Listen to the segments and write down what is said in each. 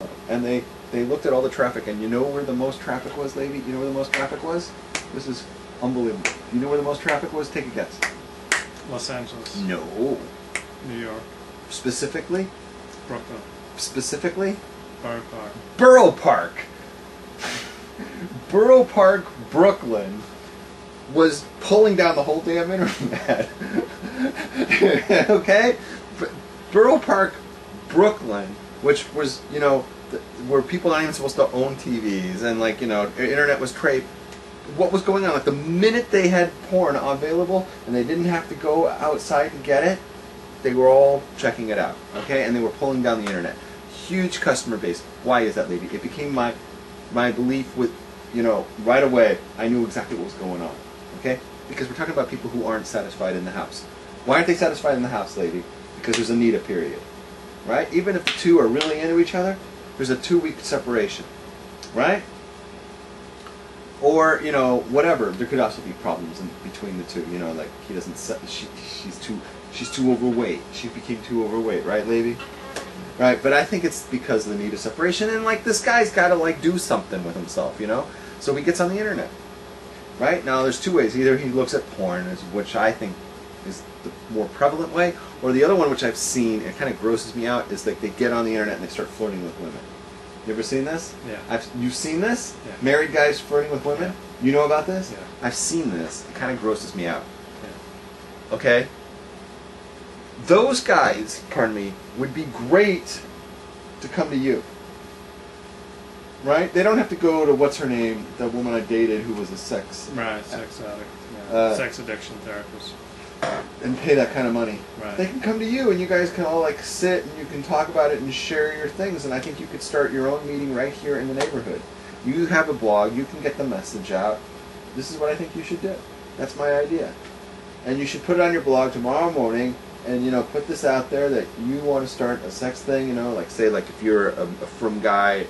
and they looked at all the traffic, and you know where the most traffic was, lady? You know where the most traffic was? This is unbelievable. You know where the most traffic was? Take a guess. Los Angeles. No. New York. Specifically? Brooklyn. Specifically? Borough Park. Borough Park. Borough Park, Brooklyn was pulling down the whole damn internet. Okay? Borough Park, Brooklyn, which was, you know, where people aren't even supposed to own TVs, and like, you know, internet was trade. What was going on? Like the minute they had porn available and they didn't have to go outside to get it, they were all checking it out. Okay, and they were pulling down the internet. Huge customer base. Why is that, lady? It became my belief with, you know, right away. I knew exactly what was going on. Okay, because we're talking about people who aren't satisfied in the house. Why aren't they satisfied in the house, lady? Because there's a need period, right? Even if the two are really into each other, there's a 2-week separation, right? Or, you know, whatever. There could also be problems in between the two. You know, like he doesn't. She's too overweight. She became too overweight, right, lady? Right. But I think it's because of the need of separation, and like this guy's got to like do something with himself, you know. So he gets on the internet. Right now, there's two ways. Either he looks at porn, which I think is the more prevalent way, or the other one, which I've seen, it kind of grosses me out, is like they get on the internet and they start flirting with women. You ever seen this? Yeah. You've seen this? Yeah. Married guys flirting with women? Yeah. You know about this? Yeah. I've seen this. It kind of grosses me out. Yeah. Okay? Those guys, pardon me, would be great to come to you. Right? They don't have to go to, what's her name, the woman I dated who was a sex... Right, sex addict. Yeah. Sex addiction therapist. And pay that kind of money. Right. They can come to you, and you guys can all like sit and you can talk about it and share your things. And I think you could start your own meeting right here in the neighborhood. You have a blog. You can get the message out. This is what I think you should do. That's my idea. And you should put it on your blog tomorrow morning, and you know, put this out there that you want to start a sex thing. You know, like say like if you're a frum guy,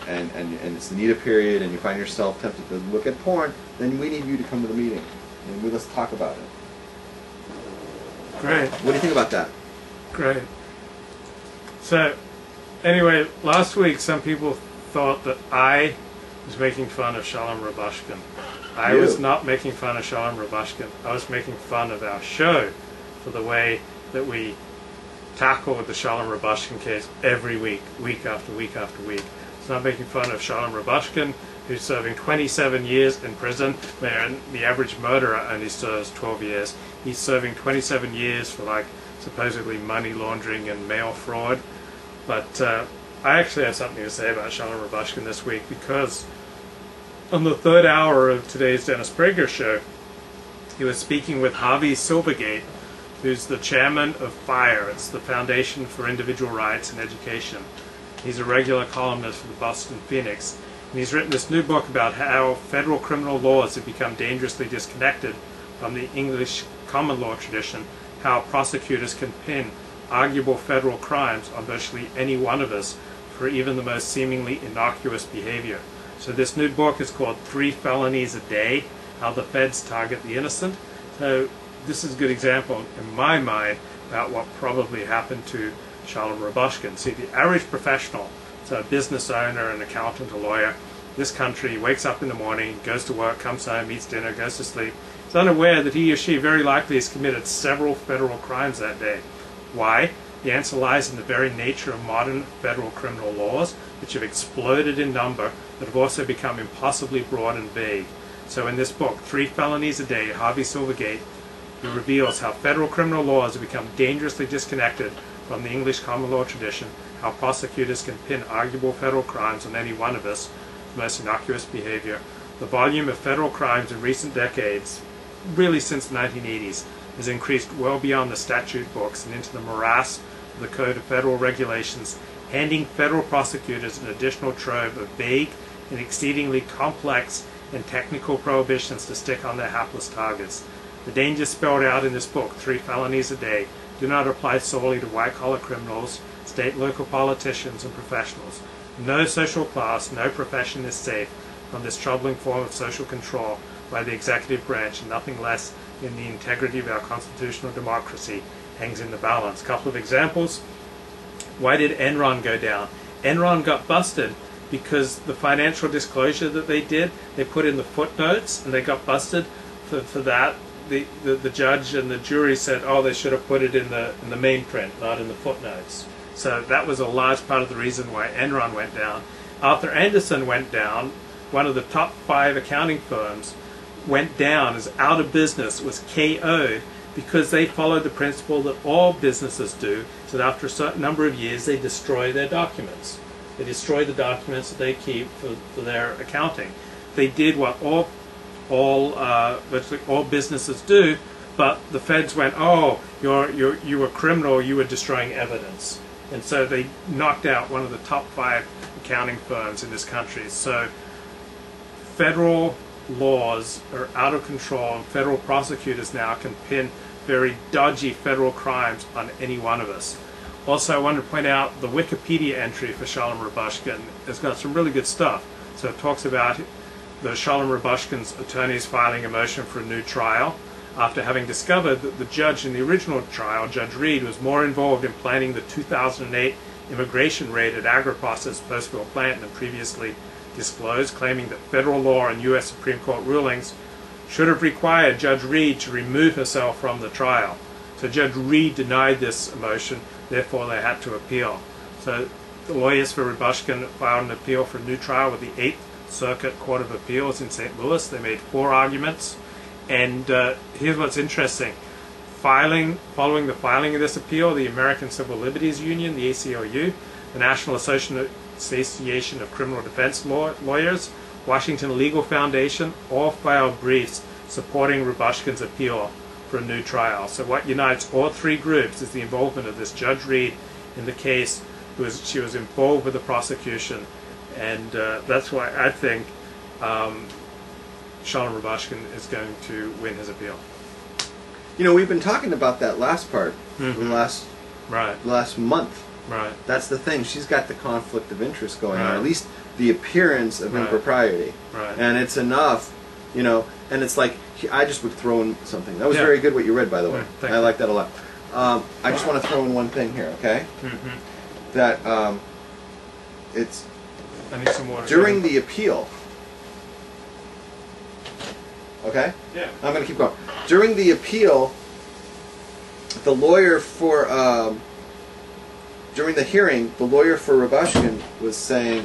and it's the need period, and you find yourself tempted to look at porn, then we need you to come to the meeting, and let's talk about it. Great. What do you think about that? Great. So, anyway, last week some people thought that I was making fun of Shalom Rabushkin. I was not making fun of Shalom Rabushkin. I was making fun of our show for the way that we tackle the Shalom Rabushkin case every week, week after week after week. So I'm making fun of Shalom Rabushkin, who's serving 27 years in prison, where the average murderer only serves 12 years. He's serving 27 years for like supposedly money laundering and mail fraud. But I actually have something to say about Shalom Rabushkin this week, because on the third hour of today's Dennis Prager show, he was speaking with Harvey Silvergate, who's the chairman of FIRE. It's the Foundation for Individual Rights and Education. He's a regular columnist for the Boston Phoenix. And he's written this new book about how federal criminal laws have become dangerously disconnected from the English common law tradition, how prosecutors can pin arguable federal crimes on virtually any one of us for even the most seemingly innocuous behavior. So this new book is called 3 Felonies a Day, How the Feds Target the Innocent. So this is a good example, in my mind, about what probably happened to Shalom Rabushkin. See, the average professional, so a business owner, an accountant, a lawyer, this country wakes up in the morning, goes to work, comes home, eats dinner, goes to sleep, is unaware that he or she very likely has committed several federal crimes that day. Why? The answer lies in the very nature of modern federal criminal laws, which have exploded in number, but have also become impossibly broad and vague. So in this book, 3 Felonies a Day, Harvey Silvergate, he reveals how federal criminal laws have become dangerously disconnected from the English common law tradition, how prosecutors can pin arguable federal crimes on any one of us, the most innocuous behavior. The volume of federal crimes in recent decades, really since the 1980s, has increased well beyond the statute books and into the morass of the Code of Federal Regulations, handing federal prosecutors an additional trove of vague and exceedingly complex and technical prohibitions to stick on their hapless targets. The dangers spelled out in this book, 3 Felonies a Day, do not apply solely to white-collar criminals, state and local politicians, and professionals. No social class, no profession is safe from this troubling form of social control by the executive branch, and nothing less than the integrity of our constitutional democracy hangs in the balance. A couple of examples. Why did Enron go down? Enron got busted because the financial disclosure that they did, they put in the footnotes, and they got busted for that. The judge and the jury said, oh, they should have put it in the main print, not in the footnotes. So that was a large part of the reason why Enron went down. Arthur Andersen went down. One of the top 5 accounting firms went down, is out of business, was KO'd, because they followed the principle that all businesses do, so that after a certain number of years they destroy their documents. They destroy the documents that they keep for their accounting. They did what virtually all businesses do, but the feds went, oh, you were criminal, you were destroying evidence. And so they knocked out one of the top 5 accounting firms in this country. So federal laws are out of control, and federal prosecutors now can pin very dodgy federal crimes on any one of us. Also, I wanted to point out the Wikipedia entry for Shalom Rabushkin has got some really good stuff. So it talks about the Shalom Rabushkin's attorneys filing a motion for a new trial after having discovered that the judge in the original trial, Judge Reed, was more involved in planning the 2008 immigration raid at Agriprocess Postville plant than previously disclosed, claiming that federal law and U.S. Supreme Court rulings should have required Judge Reed to remove herself from the trial. So Judge Reed denied this motion, therefore they had to appeal. So the lawyers for Rabushkin filed an appeal for a new trial with the 8th Circuit Court of Appeals in St. Louis. They made 4 arguments, and here's what's interesting. Following the filing of this appeal, the American Civil Liberties Union, the ACLU, the National Association of Criminal Defense Lawyers, Washington Legal Foundation, all filed briefs supporting Rabushkin's appeal for a new trial. So what unites all 3 groups is the involvement of this Judge Reed in the case. She was involved with the prosecution, and that's why I think Shalom Rabushkin is going to win his appeal. You know, we've been talking about that last part, the last month. Right. That's the thing. She's got the conflict of interest going on, at least the appearance of impropriety. Right. And it's enough, you know, and it's like, I just would throw in something. That was very good what you read, by the way. I like that a lot. I just want to throw in one thing here, okay? That it's I need some water. During the appeal, okay? Yeah. I'm going to keep going. During the appeal, the lawyer for during the hearing, the lawyer for Rabushkin was saying,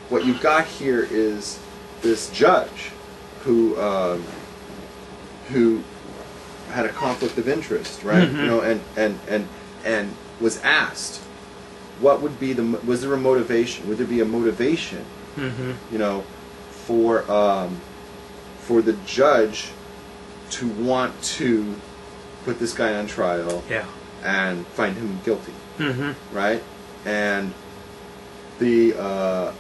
what you've got here is this judge who had a conflict of interest, right? You know, and was asked, what would be was there a motivation? Would there be a motivation, you know, for the judge to want to put this guy on trial and find him guilty, right? And the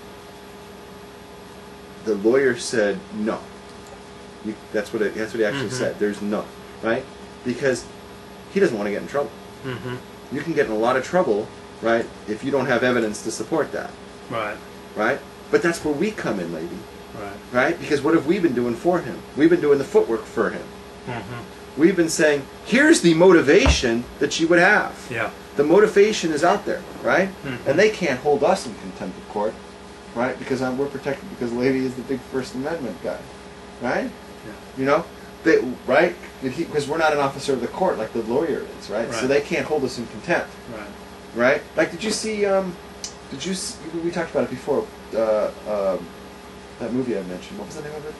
lawyer said no. That's what he actually said. There's no, right? Because he doesn't want to get in trouble. You can get in a lot of trouble, right, if you don't have evidence to support that. Right? But that's where we come in, lady. Right? Because what have we been doing for him? We've been doing the footwork for him. We've been saying, here's the motivation that you would have. The motivation is out there, right? And they can't hold us in contempt of court, right? Because we're protected because lady is the big First Amendment guy, right? You know? Right? Because we're not an officer of the court like the lawyer is, right? So they can't hold us in contempt. Right? Like, did you see, we talked about it before, that movie I mentioned. What was the name of it?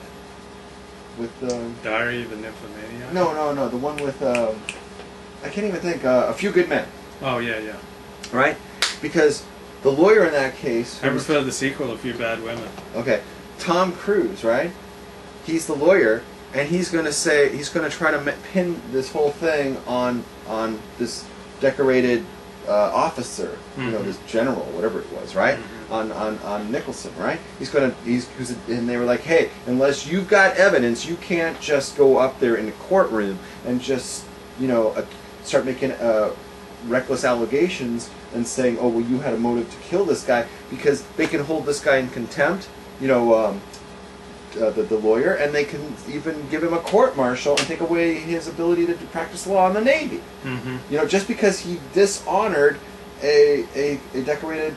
With Diary of a Nymphomaniac? No, the one with, I can't even think, A Few Good Men. Oh, yeah. Right? Because the lawyer in that case... I prefer the sequel, A Few Bad Women. Okay. Tom Cruise, right? He's the lawyer, and he's going to say, he's going to try to pin this whole thing on this decorated officer, you know, this general, whatever it was, right? On Nicholson, right? And they were like, hey, unless you've got evidence, you can't just go up there in the courtroom and just, you know, start making reckless allegations and saying, oh, well, you had a motive to kill this guy, because they can hold this guy in contempt, you know, the lawyer, and they can even give him a court-martial and take away his ability to practice law in the Navy. You know, just because he dishonored a decorated